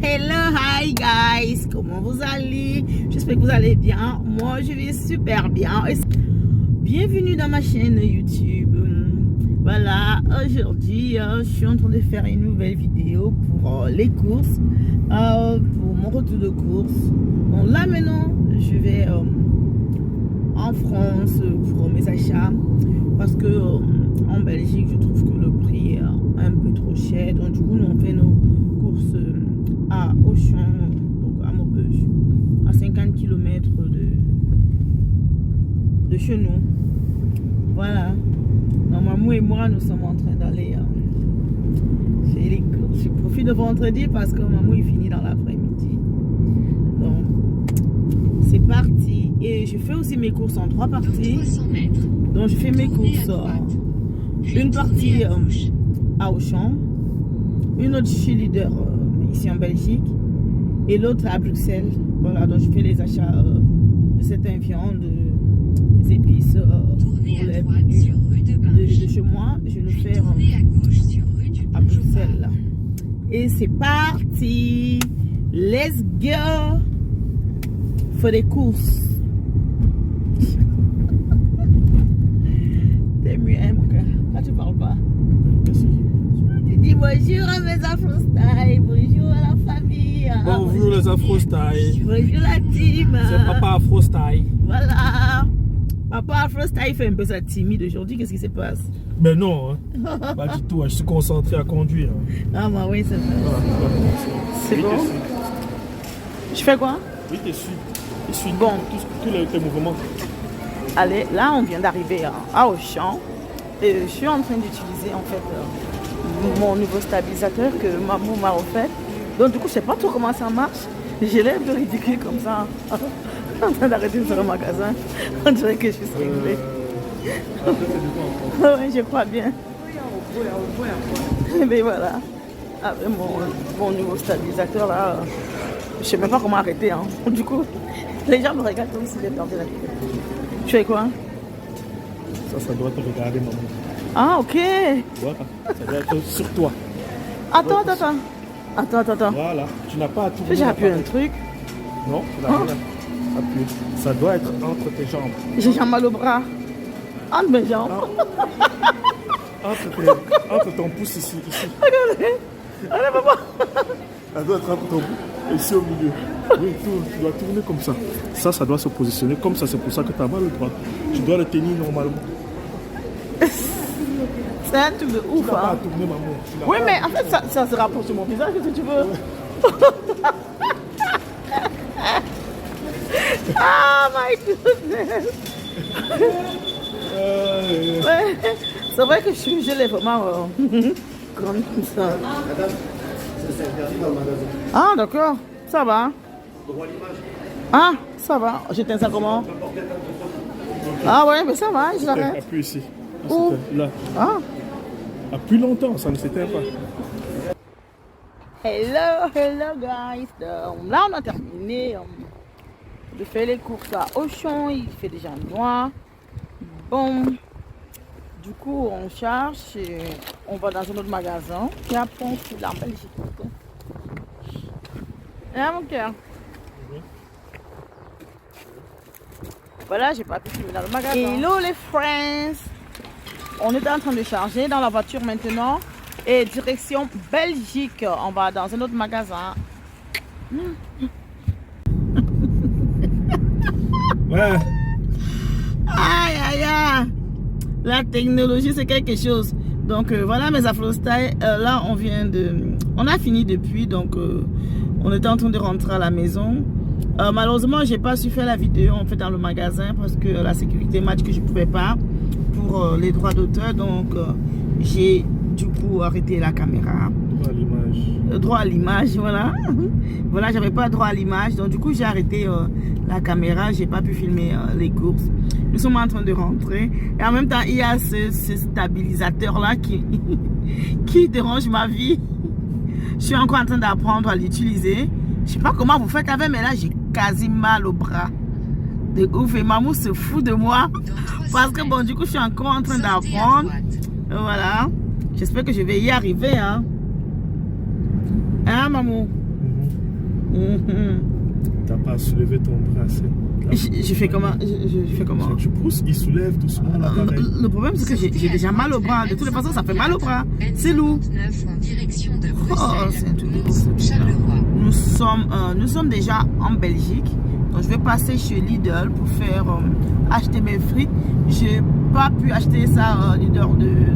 hello, hi guys, comment vous allez? J'espère que vous allez bien. Moi je vais super bien. Bienvenue dans ma chaîne YouTube. Voilà, aujourd'hui je suis en train de faire une nouvelle vidéo pour les courses, pour mon retour de course. Bon, là maintenant je vais en France pour mes achats parce que en Belgique je trouve que le prix est un peu trop cher, donc du coup nous on fait nos courses à Auchan, donc à Maubeuge, à 50 km de chez nous. Voilà, donc maman et moi nous sommes en train d'aller faire les courses. Je profite de vendredi parce que maman il finit dans l'après-midi, donc c'est parti. Et je fais aussi mes courses en 3 parties. Donc je fais mes courses, une partie à Auchan, une autre chez Leader ici en Belgique et l'autre à Bruxelles. Voilà, donc je fais les achats de certains viandes, des épices pour les menus de chez moi. Je le fais à Bruxelles. Et c'est parti, let's go for des courses. T'es mieux, hein, mon cœur? Quand tu parles pas. Tu dis bonjour à mes Afro-Style, bonjour à la famille. Bonjour les Afro-Style. Bonjour la team. C'est Papa Afro-Style. Voilà. Papa Afro-Style fait un peu ça timide aujourd'hui. Qu'est-ce qui se passe? Mais non, hein. Pas du tout. Je suis concentré à conduire. Ah, bah oui, c'est vrai. Voilà. C'est Oui, bon? t'es sûr. Je fais quoi? Oui, t'es sûr. Je suis Bon. tous tes mouvements. Allez, là on vient d'arriver à Auchan et je suis en train d'utiliser en fait mon nouveau stabilisateur que maman m'a offert. Donc du coup je sais pas trop comment ça marche. J'ai l'air un peu ridicule comme ça en train d'arrêter sur le magasin. On dirait que je suis cinglée. Oui, je crois bien. Mais voilà, avec mon nouveau stabilisateur là, je sais même pas comment arrêter. Hein. Du coup, les gens me regardent comme s'ils étaient en train d'arrêter. Tu fais quoi? Ça doit te regarder, maman. Ah, ok. Voilà. Ça doit être sur toi. Attends. Voilà. Tu n'as pas à tourner. J'ai appuyé un l'appareil. truc. Non, tu n'as rien appuyé. Ça doit être entre tes jambes. J'ai déjà mal au bras. Entre mes jambes. Entre ton pouce ici. Regardez. Allez, papa. Ça doit être entre ton pouce et ici au milieu. Oui, tu dois tourner comme ça. Ça doit se positionner comme ça. C'est pour ça que tu as mal au bras. Tu dois le tenir normalement. C'est un truc de ouf. Tu n'as pas à Hein. tourner, maman. Oui, mais en fait, ça se rapproche sur mon visage. Qu'est-ce que tu veux? Ah, my goodness. Ouais. C'est vrai que je l'ai vraiment grande comme ça. Ah, d'accord. Ça va. Ah, ça va. J'éteins ça comment? Ah ouais, mais ça va, je l'arrête. Appuie ici. Où? Là. Ah. Appuie longtemps, ça ne s'éteint pas. Hello guys. Donc, là on a terminé de faire les courses à Auchan. Il fait déjà noir. Bon, du coup on charge et on va dans un autre magasin qui a Pont-sur en Belgique. Hein mon cœur? Voilà, j'ai pas pu finir dans le magasin. Hello les friends. On est en train de charger dans la voiture maintenant. Et direction Belgique. On va dans un autre magasin. Ouais. Aïe. La technologie c'est quelque chose. Donc voilà mes Afro-Style. Là on a fini depuis. Donc on était en train de rentrer à la maison. Malheureusement j'ai pas su faire la vidéo en fait dans le magasin parce que la sécurité m'a dit que je pouvais pas pour les droits d'auteur. Donc j'ai du coup arrêté la caméra. Droit à l'image. Droit à l'image, voilà. Voilà, j'avais pas droit à l'image. Donc du coup j'ai arrêté la caméra. J'ai pas pu filmer les courses. Nous sommes en train de rentrer. Et en même temps il y a ce stabilisateur là qui dérange ma vie. Je suis encore en train d'apprendre à l'utiliser. Je sais pas comment vous faites avec, mais là j'ai quasi mal au bras. De ouf. Et maman se fout de moi. Parce que bon, du coup, je suis encore en train d'apprendre. Voilà. J'espère que je vais y arriver. Hein, maman? T'as pas à soulever ton bras assez. Je fais comment? Je fais comment? Tu pousses, il soulève doucement l'appareil. Le problème, c'est que j'ai déjà mal au bras. De toutes les façons, ça fait mal au bras. C'est lourd. Oh, c'est un truc de ouf. Nous sommes déjà en Belgique. Donc, je vais passer chez Lidl pour faire acheter mes frites. J'ai pas pu acheter ça Lidl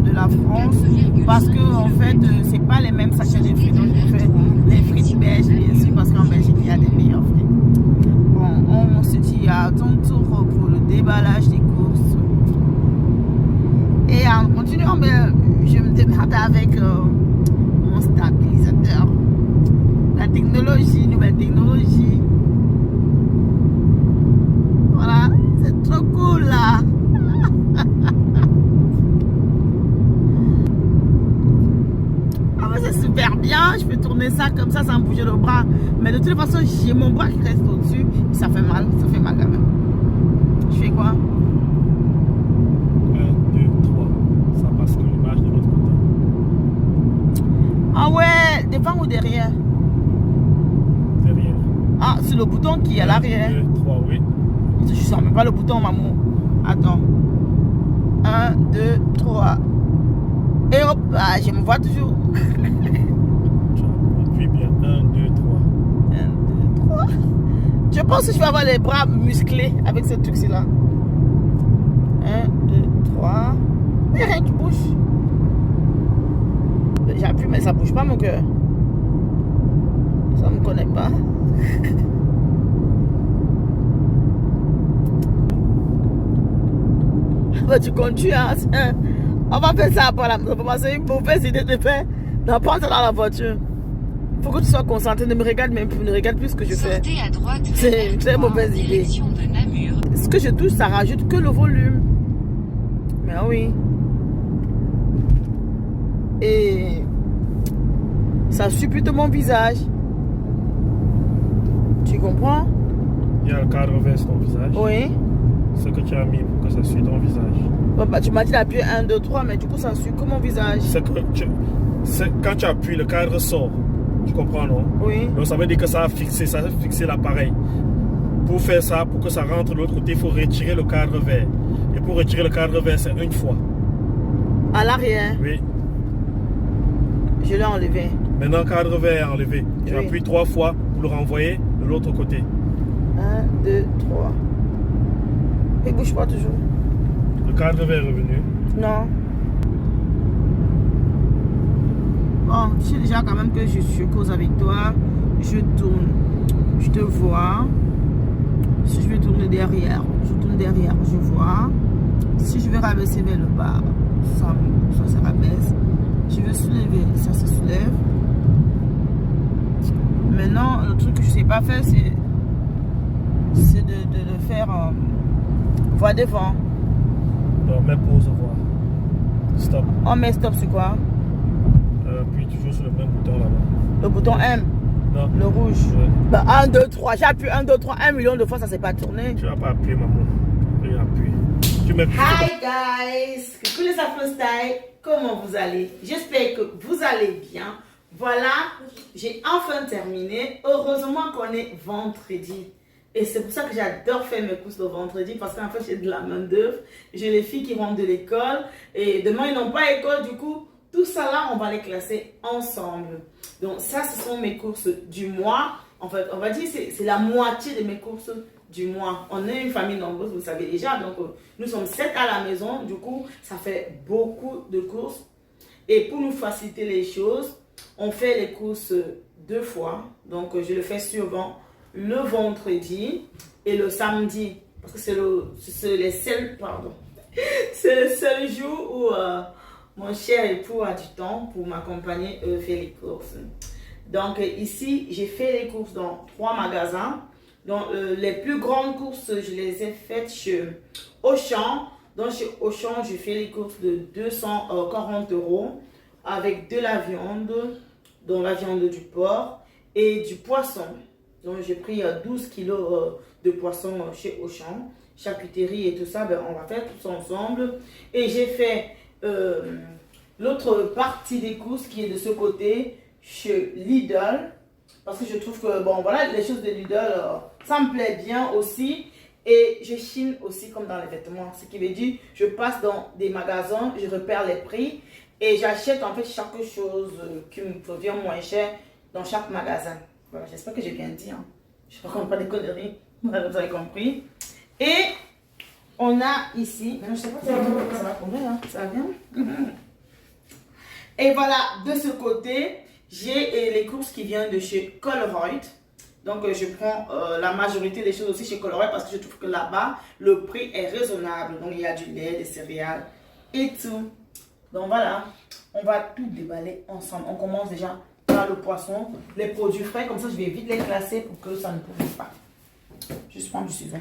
de la France parce que en fait, c'est pas les mêmes sachets de frites. Donc, je fais les frites belges, bien sûr, parce qu'en Belgique, il y a des meilleurs frites. Bon, on se dit à ton tour pour le déballage des courses. Et en continuant, je me démerde avec mon stabilisateur. La technologie, nouvelle technologie. Voilà, c'est trop cool là. Ah ouais, c'est super bien. Je peux tourner ça comme ça sans bouger le bras. Mais de toute façon, j'ai mon bras qui reste au-dessus. Ça fait mal quand même. Je fais quoi? 1, 2, 3. Ça passe que l'image de l'autre côté. Ah ouais, devant ou derrière? Derrière. Ah, c'est le bouton qui est à l'arrière. 1, 2, 3, oui. Je sens même pas le bouton, maman. Attends. 1, 2, 3. Et hop, ah, je me vois toujours. Tu appuies bien. 1, 2, 3. 1, 2, 3. Je pense que je vais avoir les bras musclés avec ce truc-là. 1, 2, 3. Il n'y a rien qui bouge. J'appuie, mais ça bouge pas, mon cœur. Ça me connecte pas. Tu continues, hein? On va faire ça après la maison. C'est une mauvaise idée de faire n'importe dans la voiture. Il faut que tu sois concentré. Ne me regarde même plus, ne regarde plus ce que je fais. C'est une très mauvaise idée. Ce que je touche, ça rajoute que le volume. Mais oui. Et ça suit plutôt mon visage. Tu comprends? Il y a le cadre vert sur ton visage. Oui. Ce que tu as mis pour que ça suit ton visage. Bah, tu m'as dit d'appuyer 1, 2, 3, mais du coup ça suit que mon visage. Quand tu appuies, le cadre sort. Tu comprends, non? Oui. Donc ça veut dire que ça a fixé l'appareil. Pour faire ça, pour que ça rentre de l'autre côté, il faut retirer le cadre vert. Et pour retirer le cadre vert, c'est une fois. À l'arrière? Oui. Je l'ai enlevé. Maintenant, le cadre vert est enlevé. Tu appuies 3 fois pour le renvoyer de l'autre côté. 1, 2, 3. Il bouge pas toujours. Le cadre vert est revenu. Non. Bon, je sais déjà quand même que je cause avec toi. Je tourne. Je te vois. Si je veux tourner derrière, je tourne derrière, je vois. Si je veux rabaisser vers le bas, ça se rabaisse. Je veux soulever, ça se soulève. Maintenant, le truc que je sais pas faire, c'est de le faire voie devant. Donc, mets pause, voir. Stop. On met stop, c'est quoi? Puis toujours sur le même bouton là-bas. Le bouton M? Non. Le rouge? Ouais. Bah, 1, 2, 3. J'ai appuyé 1, 2, 3, 1 million de fois, ça s'est pas tourné. Tu n'as pas appuyé, maman. Rien appuyé. Tu mets plus. Hi guys! Coucou les Afro Style, comment vous allez? J'espère que vous allez bien. Voilà, j'ai enfin terminé. Heureusement qu'on est vendredi. Et c'est pour ça que j'adore faire mes courses le vendredi parce qu'en fait, j'ai de la main d'œuvre. J'ai les filles qui rentrent de l'école et demain, ils n'ont pas école. Du coup, tout ça là, on va les classer ensemble. Donc ça, ce sont mes courses du mois. En fait, on va dire que c'est la moitié de mes courses du mois. On est une famille nombreuse, vous le savez déjà. Donc, nous sommes 7 à la maison. Du coup, ça fait beaucoup de courses. Et pour nous faciliter les choses, on fait les courses 2 fois. Donc, je le fais souvent le vendredi et le samedi. Parce que c'est le seul jour où mon cher époux a du temps pour m'accompagner faire les courses. Donc, ici, j'ai fait les courses dans 3 magasins. Donc, les plus grandes courses, je les ai faites chez Auchan. Donc, chez Auchan, j'ai fait les courses de 240 € avec de la viande, dont la viande du porc et du poisson. Donc, j'ai pris 12 kilos de poisson chez Auchan, charcuterie et tout ça. Ben, on va faire tout ça ensemble. Et j'ai fait l'autre partie des courses qui est de ce côté chez Lidl. Parce que je trouve que, bon, voilà, les choses de Lidl, ça me plaît bien aussi. Et je chine aussi comme dans les vêtements. Ce qui veut dire, je passe dans des magasins, je repère les prix. Et j'achète en fait chaque chose qui me provient moins cher dans chaque magasin. Voilà, j'espère que j'ai bien dit. Hein. Je ne raconte pas des conneries. Vous avez compris. Et on a ici, je ne sais pas si ça va tomber, hein. Ça vient. Et voilà, de ce côté, j'ai les courses qui viennent de chez Colruyt. Donc, je prends la majorité des choses aussi chez Colruyt parce que je trouve que là-bas, le prix est raisonnable. Donc, il y a du lait, des céréales et tout. Donc, voilà, on va tout déballer ensemble. On commence déjà par le poisson, les produits frais. Comme ça, je vais vite les classer pour que ça ne pourrisse pas. Juste prendre du ciseau.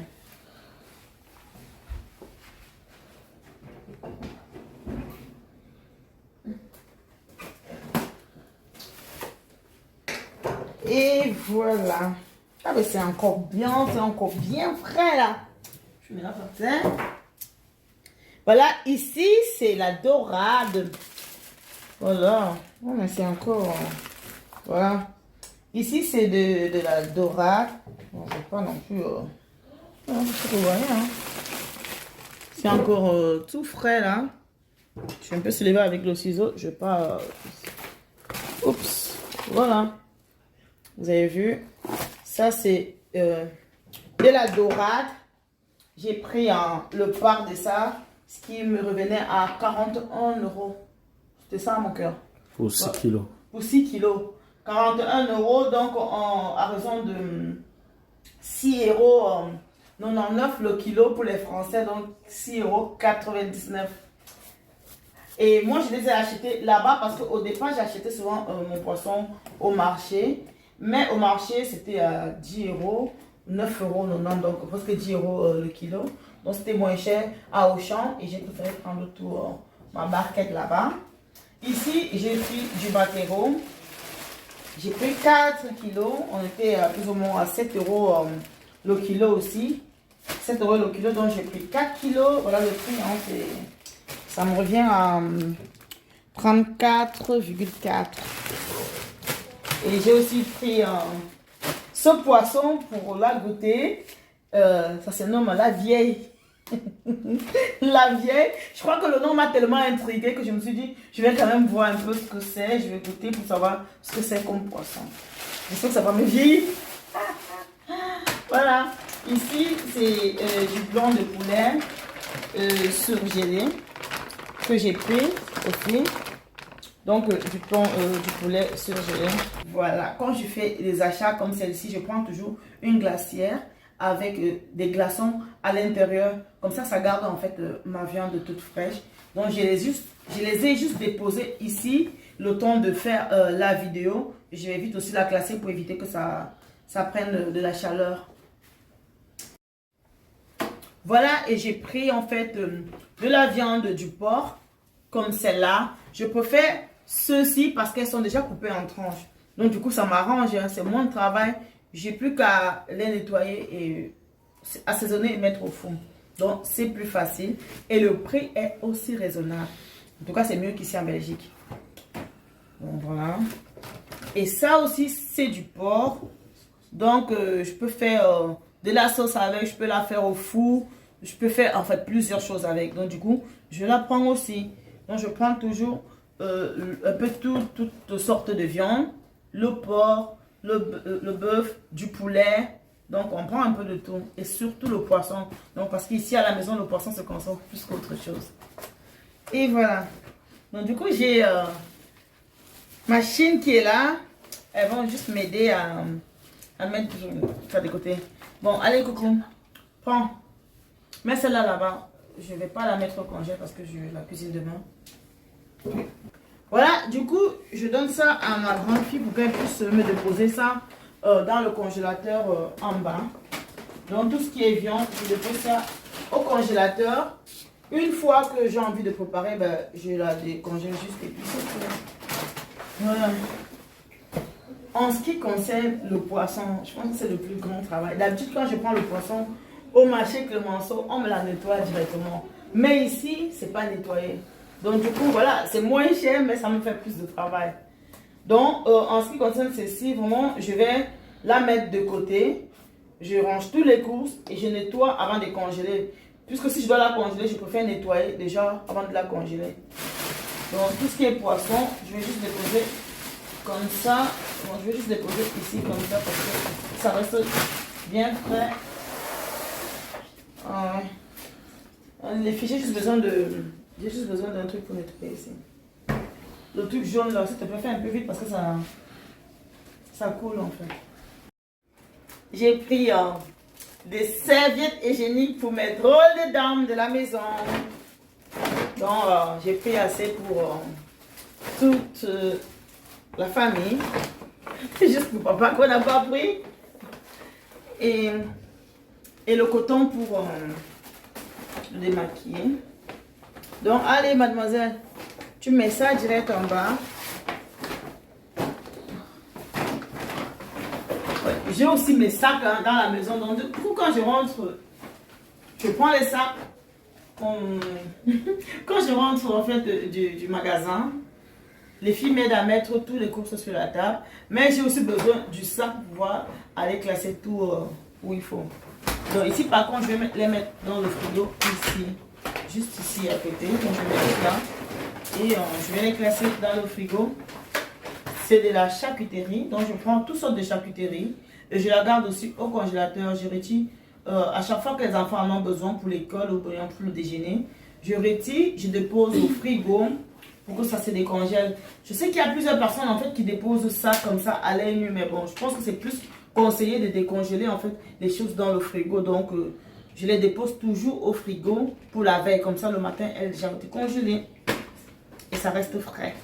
Et voilà. Ah mais c'est encore bien frais là. Je mets la par terre. Voilà, ici c'est la dorade. Voilà. Oh mais c'est encore. Voilà. Ici c'est de la dorade. Bon, je ne sais pas non plus. Hein. C'est encore tout frais là. Je suis un peu se lever avec le ciseau. Je vais pas. Oups. Voilà. Vous avez vu, ça c'est de la dorade. J'ai pris le part de ça, ce qui me revenait à 41 €. C'était ça mon cœur. Pour 6 kilos. Pour 6 kilos. 41 €, donc à raison de 6,99 € le kilo pour les Français, donc 6,99 €. Et moi je les ai achetés là-bas parce qu'au départ j'achetais souvent mon poisson au marché. Mais au marché, c'était à 10 €, 9,90 €, donc presque 10 € le kilo. Donc c'était moins cher à Auchan et j'ai préféré prendre tout ma barquette là-bas. Ici, j'ai pris du maquereau. J'ai pris 4 kilos. On était plus ou moins à 7 € le kilo aussi. 7 € le kilo, donc j'ai pris 4 kilos. Voilà le prix, hein, ça me revient à 34,4 €. Et j'ai aussi pris ce poisson pour la goûter. Ça se nomme la vieille. La vieille. Je crois que le nom m'a tellement intriguée que je me suis dit, je vais quand même voir un peu ce que c'est. Je vais goûter pour savoir ce que c'est comme poisson. J'espère que ça va me vieillir. Voilà. Ici, c'est du blanc de poulet surgelé que j'ai pris aussi. Donc, du poulet surgelé. Voilà, quand je fais des achats comme celle-ci, je prends toujours une glacière avec des glaçons à l'intérieur. Comme ça garde en fait ma viande toute fraîche. Donc, je les ai juste déposés ici, le temps de faire la vidéo. Je vais vite aussi la classer pour éviter que ça prenne de la chaleur. Voilà, et j'ai pris en fait de la viande du porc, comme celle-là. Je préfère ceux-ci parce qu'elles sont déjà coupées en tranches. Donc du coup ça m'arrange, hein, c'est moins de travail. J'ai plus qu'à les nettoyer et assaisonner et mettre au four. Donc c'est plus facile. Et le prix est aussi raisonnable. En tout cas c'est mieux qu'ici en Belgique. Donc voilà. Et ça aussi c'est du porc. Donc je peux faire de la sauce avec, je peux la faire au four. Je peux faire en fait plusieurs choses avec. Donc du coup je la prends aussi. Donc je prends toujours un peu toutes sortes de viande, le porc, le bœuf, du poulet. Donc on prend un peu de tout et surtout le poisson. Donc parce qu'ici à la maison le poisson se consomme plus qu'autre chose. Et voilà. Donc du coup j'ai ma chine qui est là. Elles vont juste m'aider à mettre ça de côté. Bon allez coucou, prends. Mets celle-là là-bas. Je ne vais pas la mettre au congé parce que je la cuisine demain. Voilà, du coup, je donne ça à ma grande fille pour qu'elle puisse me déposer ça dans le congélateur en bas. Donc, tout ce qui est viande, je dépose ça au congélateur. Une fois que j'ai envie de préparer, ben, je la décongèle juste et puis c'est tout. Voilà. En ce qui concerne le poisson, je pense que c'est le plus grand travail. D'habitude, quand je prends le poisson au marché Clémenceau, on me la nettoie directement. Mais ici, c'est pas nettoyé. Donc du coup, voilà, c'est moins cher, mais ça me fait plus de travail. Donc, en ce qui concerne ceci, vraiment, je vais la mettre de côté. Je range tous les courses et je nettoie avant de congeler. Puisque si je dois la congeler, je préfère nettoyer déjà avant de la congeler. Donc, tout ce qui est poisson, je vais juste déposer comme ça. Bon, je vais juste déposer ici comme ça parce que ça reste bien frais. Les fichiers, j'ai juste besoin d'un truc pour nettoyer ici. Le truc jaune là, s'il te plaît, fais un peu vite parce que ça coule en fait. J'ai pris des serviettes hygiéniques pour mes drôles de dames de la maison. Donc, j'ai pris assez pour toute la famille. Juste pour papa qu'on n'a pas pris. Et le coton pour le démaquiller. Donc, allez, mademoiselle, tu mets ça direct en bas. Ouais, j'ai aussi mes sacs hein, dans la maison. Donc, du coup, quand je rentre, je prends les sacs. Quand je rentre en fait du magasin, les filles m'aident à mettre toutes les courses sur la table. Mais j'ai aussi besoin du sac pour pouvoir aller classer tout où il faut. Donc ici par contre, je vais les mettre dans le frigo ici. Juste ici à côté. Donc je vais mettre là. Et je vais les classer dans le frigo. C'est de la charcuterie. Donc je prends toutes sortes de charcuterie. Et je la garde aussi au congélateur. Je retire à chaque fois que les enfants en ont besoin pour l'école ou pour le déjeuner. Je retire, je dépose au frigo pour que ça se décongèle. Je sais qu'il y a plusieurs personnes en fait qui déposent ça comme ça à l'œil nu. Mais bon, je pense que c'est plus conseillé de décongeler en fait les choses dans le frigo. Donc je les dépose toujours au frigo pour la veille. Comme ça le matin, elles déjà été congelées. Et ça reste frais.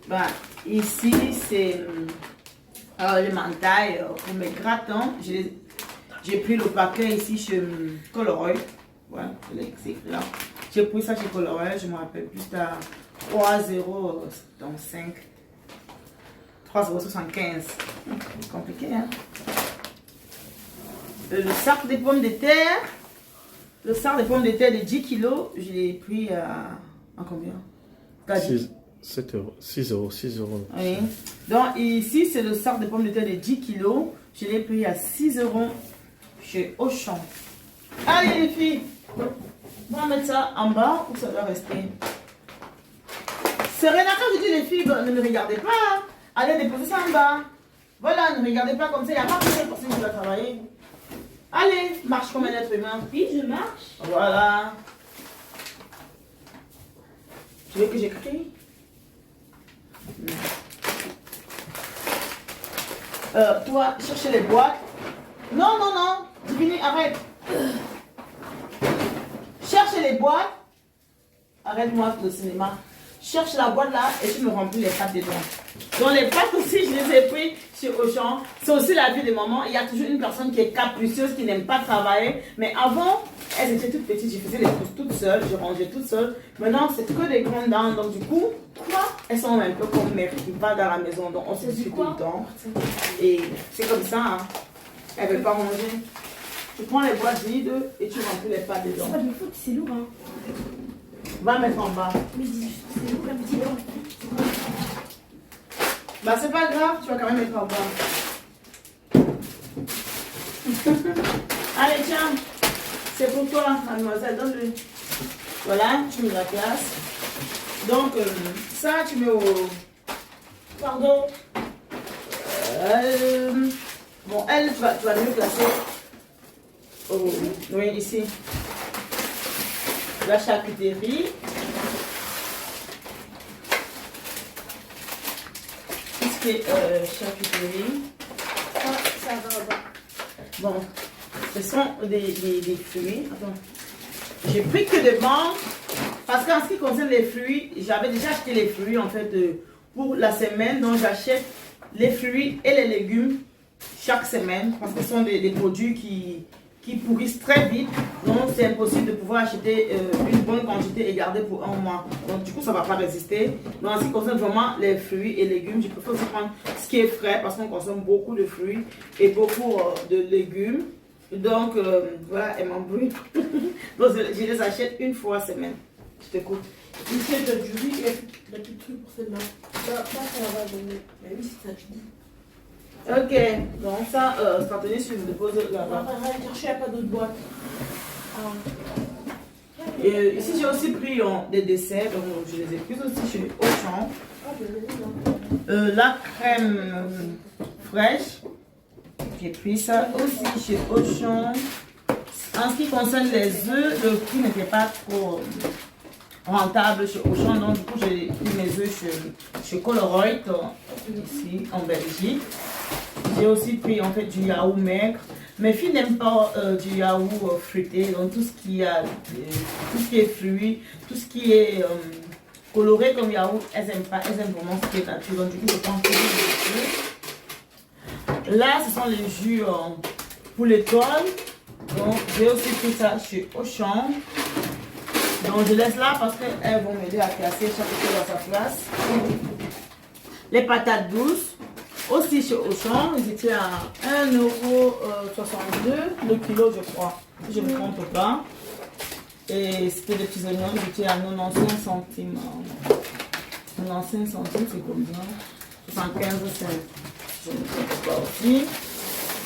Ben, ici, c'est le mental pour mes gratins. J'ai pris le paquet ici chez Coloroy. Voilà, là. J'ai pris ça chez Coloroy, je me rappelle plus, à 3,05 €. 3,75 €. C'est compliqué, hein? Le sac de pommes de terre. Le sac de pommes de terre de 10 kilos, je l'ai pris à combien? 7 €, 6 €, 6 €. Oui. Donc ici, c'est le sac de pommes de terre de 10 kilos. Je l'ai pris à 6 € chez Auchan. Allez les filles, on va mettre ça en bas ou ça doit rester. Serena, quand je dis les filles, ne me regardez pas. Allez déposer ça en bas. Voilà, ne regardez pas comme ça, il n'y a pas plusieurs personnes qui doivent travailler. Allez, marche comme un être humain. Oui, je marche. Voilà. Tu veux que j'écris? Toi, chercher les boîtes. Non, non, non. Divini, arrête. Cherche les boîtes. Arrête-moi le cinéma. Cherche la boîte là et tu me remplis les pâtes dedans. Donc les pâtes aussi, je les ai pris chez Auchan. C'est aussi la vie des mamans. Il y a toujours une personne qui est capricieuse, qui n'aime pas travailler. Mais avant, elles étaient toutes petites. Je faisais les courses toutes seules. Je rangeais toutes seules. Maintenant, c'est que des grandes dames. Donc du coup, elles sont un peu comme mère qui va dans la maison. Donc on se dit tout le temps. Et c'est comme ça. Hein. Elles ne veulent pas manger. Tu prends les boîtes vides et tu remplis les pâtes dedans. C'est pas de ma faute, c'est lourd. Hein. Va mettre en bas. Mais c'est lourd, un petit peu. Bah c'est pas grave, tu vas quand même mettre en bas. Allez tiens, c'est pour toi mademoiselle, donne-le. Voilà, tu mets la place. Donc ça tu mets au... Pardon. Bon, elle, tu vas mieux placer. Oh, oui, ici. La charcuterie. Qu'est-ce qui est charcuterie? Ça va, va. Bon, ce sont des fruits. Attends. J'ai pris que des mangues. Parce qu'en ce qui concerne les fruits, j'avais déjà acheté les fruits en fait pour la semaine. Donc j'achète les fruits et les légumes chaque semaine. Parce que ce sont des produits qui pourrissent très vite. Donc c'est impossible de pouvoir acheter une bonne quantité et garder pour un mois. Donc du coup ça ne va pas résister. Donc en ce qui concerne vraiment les fruits et légumes, je préfère aussi prendre ce qui est frais parce qu'on consomme beaucoup de fruits et beaucoup de légumes. Donc voilà, elle m'embrouille. Donc je les achète une fois semaine. Je t'écoute. Une pièce de jury et le petit truc. pour celle-là. Là, ça va donner. Mais oui, c'est ça que je dis. Ok, donc ça, Anthony, si je vous dépose On va là-bas. aller chercher, il n'y a pas d'autre boîte. Et ici, j'ai aussi pris des desserts, donc je les ai pris aussi chez Auchan. La crème fraîche, j'ai pris ça aussi chez Auchan. En ce qui concerne les œufs, le prix n'était pas trop rentable chez Auchan, donc du coup j'ai pris mes œufs chez Colruyt, ici en Belgique. J'ai aussi pris en fait du yaourt maigre. Mes filles n'aiment pas du yaourt fruité, donc tout ce qui est fruit, tout ce qui est coloré comme yaourt, elles n'aiment pas, elles aiment vraiment ce qui est nature. Donc du coup je prends que des jus. Là ce sont les jus pour l'école. Donc j'ai aussi pris ça chez Auchan. Donc je laisse là parce qu'elles vont m'aider à classer chaque chose à sa place. Les patates douces, aussi chez Auchan, ils étaient à 1,62 € le kilo je crois, si je ne me trompe pas. Et c'était des petits oignons, ils étaient à 95 centimes. 95 centimes c'est combien? 75 cents. Je ne me trompe pas aussi.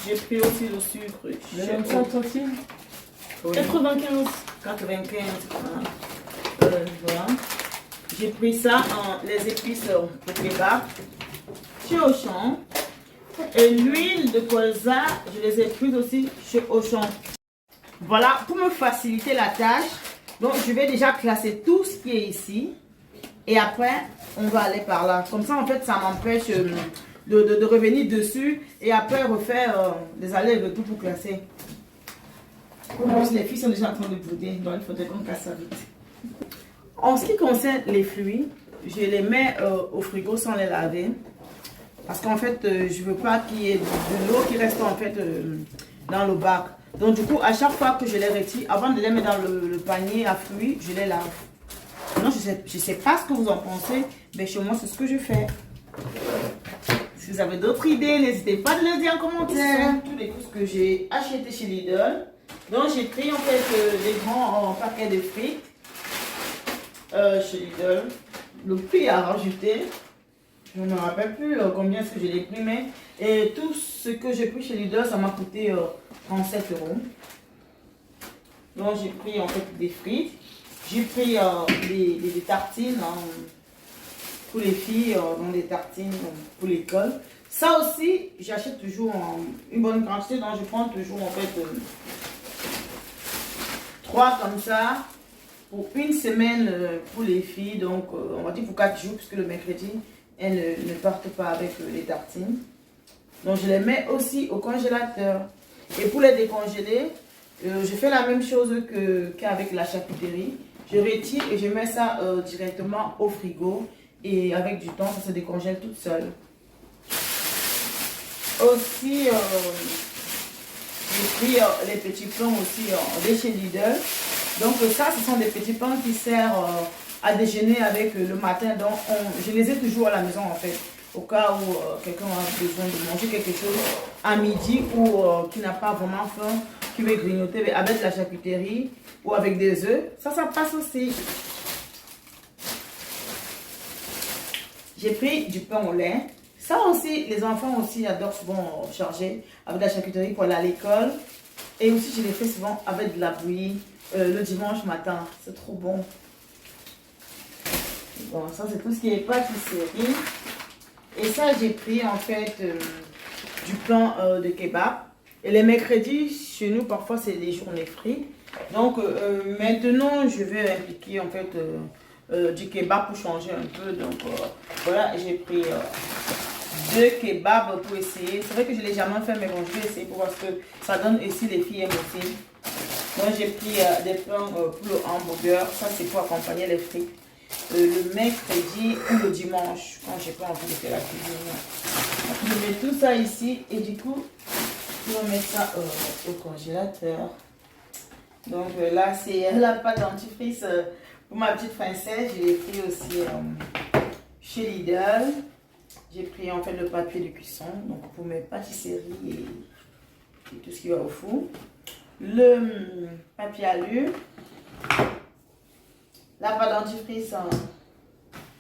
J'ai pris aussi le sucre. 25 centimes. Oui. 95. 95. Voilà. J'ai pris ça en les épices pour kebab chez Auchan. Et l'huile de colza, je les ai prises aussi chez Auchan. Voilà, pour me faciliter la tâche, donc je vais déjà classer tout ce qui est ici. Et après, on va aller par là. Comme ça, en fait, ça m'empêche de revenir dessus et après refaire des allers-retours pour classer. En plus, les filles sont déjà en train de bouder, donc il faudrait qu'on casse ça vite. En ce qui concerne les fruits, je les mets au frigo sans les laver. Parce qu'en fait, je ne veux pas qu'il y ait de l'eau qui reste en fait dans le bac. Donc du coup, à chaque fois que je les retire, avant de les mettre dans le panier à fruits, je les lave. Non, je sais pas ce que vous en pensez, mais chez moi, c'est ce que je fais. Si vous avez d'autres idées, n'hésitez pas à le dire en commentaire. Tous les courses que j'ai achetées chez Lidl. Donc j'ai pris en fait des grands paquets de frites chez Lidl. Le prix a rajouté. Je ne me rappelle plus combien est-ce que je l'ai pris, mais et tout ce que j'ai pris chez Lidl, ça m'a coûté 37 €. Donc j'ai pris en fait des frites. J'ai pris des tartines pour les filles, donc des tartines pour l'école. Ça aussi, j'achète toujours une bonne quantité, donc je prends toujours en fait 3 comme ça pour une semaine pour les filles. Donc on va dire pour 4 jours, puisque le mercredi, elles ne partent pas avec les tartines. Donc je les mets aussi au congélateur. Et pour les décongeler, je fais la même chose qu'avec la charcuterie. Je retire et je mets ça directement au frigo. Et avec du temps, ça se décongèle toute seule. Aussi, j'ai pris les petits pains aussi de chez Lidl. Donc ça, ce sont des petits pains qui servent à déjeuner avec le matin. Donc je les ai toujours à la maison en fait. Au cas où quelqu'un a besoin de manger quelque chose à midi ou qui n'a pas vraiment faim, qui veut grignoter avec la charcuterie ou avec des œufs. Ça passe aussi. J'ai pris du pain au lait. Ça aussi, les enfants aussi adorent souvent charger avec de la charcuterie pour aller à l'école. Et aussi, je les fais souvent avec de la bouillie le dimanche matin. C'est trop bon. Bon, ça c'est tout ce qui est pâtisserie. Et ça, j'ai pris en fait du pain de kebab. Et les mercredis, chez nous, parfois, c'est des journées frites. Donc, maintenant, je vais impliquer en fait du kebab pour changer un peu. Donc, voilà, j'ai pris 2 kebabs pour essayer. C'est vrai que je ne l'ai jamais fait, mais bon, je vais essayer pour voir ce que ça donne. Et si les filles aiment aussi. Donc, j'ai pris des pains pour le hamburger. Ça, c'est pour accompagner les frites. Le mercredi ou le dimanche, quand j'ai pas envie de faire la cuisine. Je mets tout ça ici et du coup, je vais mettre ça au congélateur. Donc là, c'est la pâte dentifrice pour ma petite princesse. Je l'ai pris aussi chez Lidl. J'ai pris en fait le papier de cuisson, donc pour mes pâtisseries et tout ce qui va au four. Le papier alu. La pâte dentifrice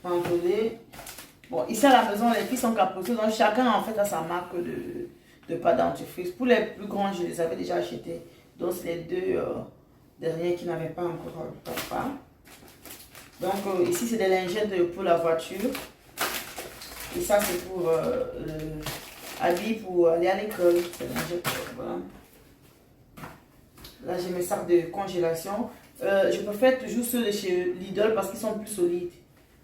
envolé. Bon, ici à la maison, les filles sont capricieuses, donc chacun en fait a sa marque de pâte dentifrice. Pour les plus grands, je les avais déjà achetés. Donc, c'est les deux derniers qui n'avaient pas encore papa. Donc, ici, c'est des lingettes pour la voiture. Et ça, c'est pour l'habit pour aller à l'école. Voilà. Là, j'ai mes sacs de congélation. Je préfère toujours ceux de chez Lidl parce qu'ils sont plus solides.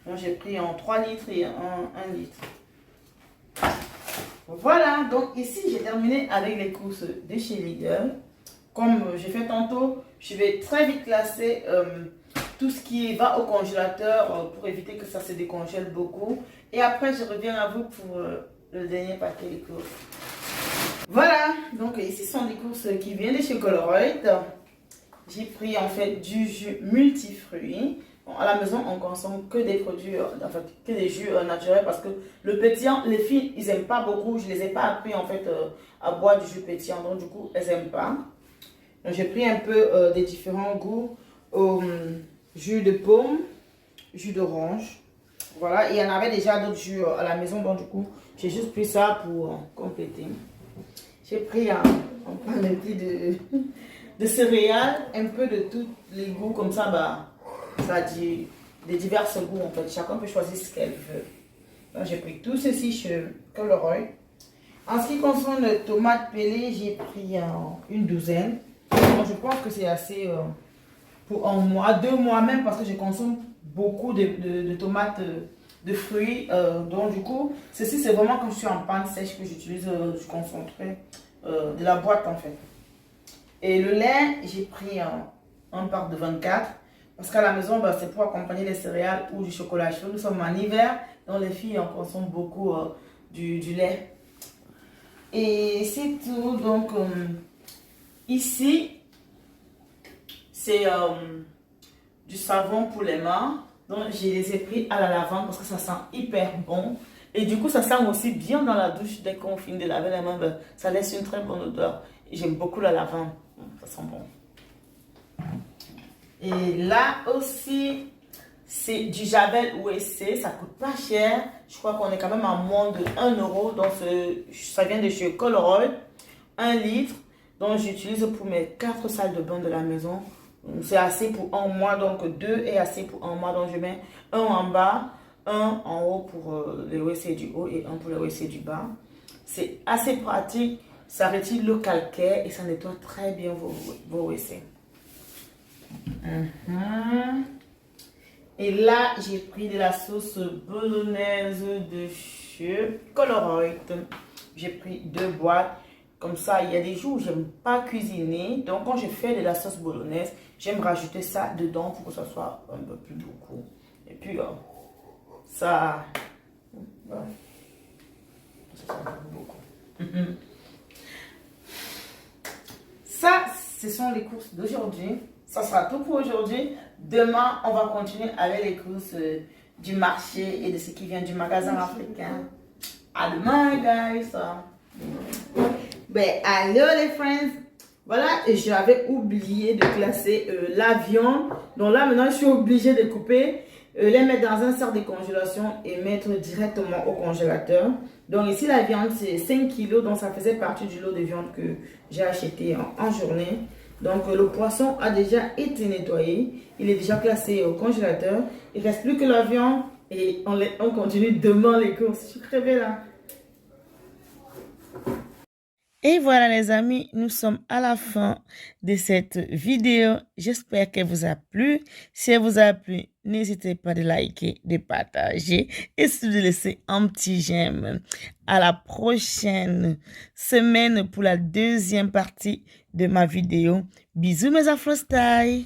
Donc, j'ai pris en 3 litres et 1 litre. Voilà, donc ici, j'ai terminé avec les courses de chez Lidl. Comme j'ai fait tantôt, je vais très vite classer tout ce qui va au congélateur pour éviter que ça se décongèle beaucoup. Et après, je reviens à vous pour le dernier paquet de courses. Voilà, donc ici sont des courses qui viennent de chez Colruyt. J'ai pris en fait du jus multifruits. Bon, à la maison, on consomme que des produits, en fait, que des jus naturels parce que le pétillant, les filles, ils n'aiment pas beaucoup. Je ne les ai pas appris en fait à boire du jus pétillant, donc du coup, elles n'aiment pas. Donc j'ai pris un peu des différents goûts. Jus de pomme, jus d'orange. Voilà, et il y en avait déjà d'autres jus à la maison, donc du coup, j'ai juste pris ça pour compléter. J'ai pris un petit de céréales, un peu de tous les goûts, comme ça, bah, ça dit des divers goûts en fait. Chacun peut choisir ce qu'elle veut. Donc j'ai pris tout ceci chez Colruyt. En ce qui concerne les tomates pelées, j'ai pris une douzaine. Donc, je pense que c'est assez pour un mois, 2 mois même, parce que je consomme beaucoup de tomates, de fruits. Donc du coup, ceci c'est vraiment quand je suis en panne sèche que j'utilise du concentré de la boîte en fait. Et le lait, j'ai pris un pack de 24. Parce qu'à la maison, bah, c'est pour accompagner les céréales ou du chocolat chaud. Nous sommes en hiver, donc les filles en consomment beaucoup du lait. Et c'est tout. Donc, ici, c'est du savon pour les mains. Donc, je les ai pris à la lavande parce que ça sent hyper bon. Et du coup, ça sent aussi bien dans la douche. Dès qu'on finit de laver les mains, ben, ça laisse une très bonne odeur. J'aime beaucoup la lavande. Ça sent bon. Et là aussi, c'est du Javel OSC, ça coûte pas cher. Je crois qu'on est quand même à moins de 1 euro. Donc, ça vient de chez Colruyt, 1 litre. Donc, j'utilise pour mes 4 salles de bain de la maison. C'est assez pour un mois, donc 2 est assez pour un mois. Donc, je mets un en bas, un en haut pour les WC du haut et un pour les WC du bas. C'est assez pratique, ça retire le calcaire et ça nettoie très bien vos WC. Et là, j'ai pris de la sauce bolognaise de chez Colruyt. J'ai pris 2 boîtes. Comme ça, il y a des jours où j'aime pas cuisiner. Donc, quand je fais de la sauce bolognaise, j'aime rajouter ça dedans pour que ça soit un peu plus beaucoup. Et puis, ça beaucoup. Ça, ce sont les courses d'aujourd'hui. Ça sera tout pour aujourd'hui. Demain, on va continuer avec les courses du marché et de ce qui vient du magasin africain. À demain, guys. Ben, allô les friends. Voilà, j'avais oublié de classer la viande. Donc là, maintenant, je suis obligée de couper, les mettre dans un sac de congélation et mettre directement au congélateur. Donc ici, la viande, c'est 5 kg. Donc ça faisait partie du lot de viande que j'ai acheté en journée. Donc le poisson a déjà été nettoyé. Il est déjà classé au congélateur. Il ne reste plus que la viande et on continue demain les courses. Je suis crevée là. Et voilà les amis, nous sommes à la fin de cette vidéo. J'espère qu'elle vous a plu. Si elle vous a plu, n'hésitez pas de liker, de partager et surtout de laisser un petit j'aime. À la prochaine semaine pour la deuxième partie de ma vidéo. Bisous mes Afro Style.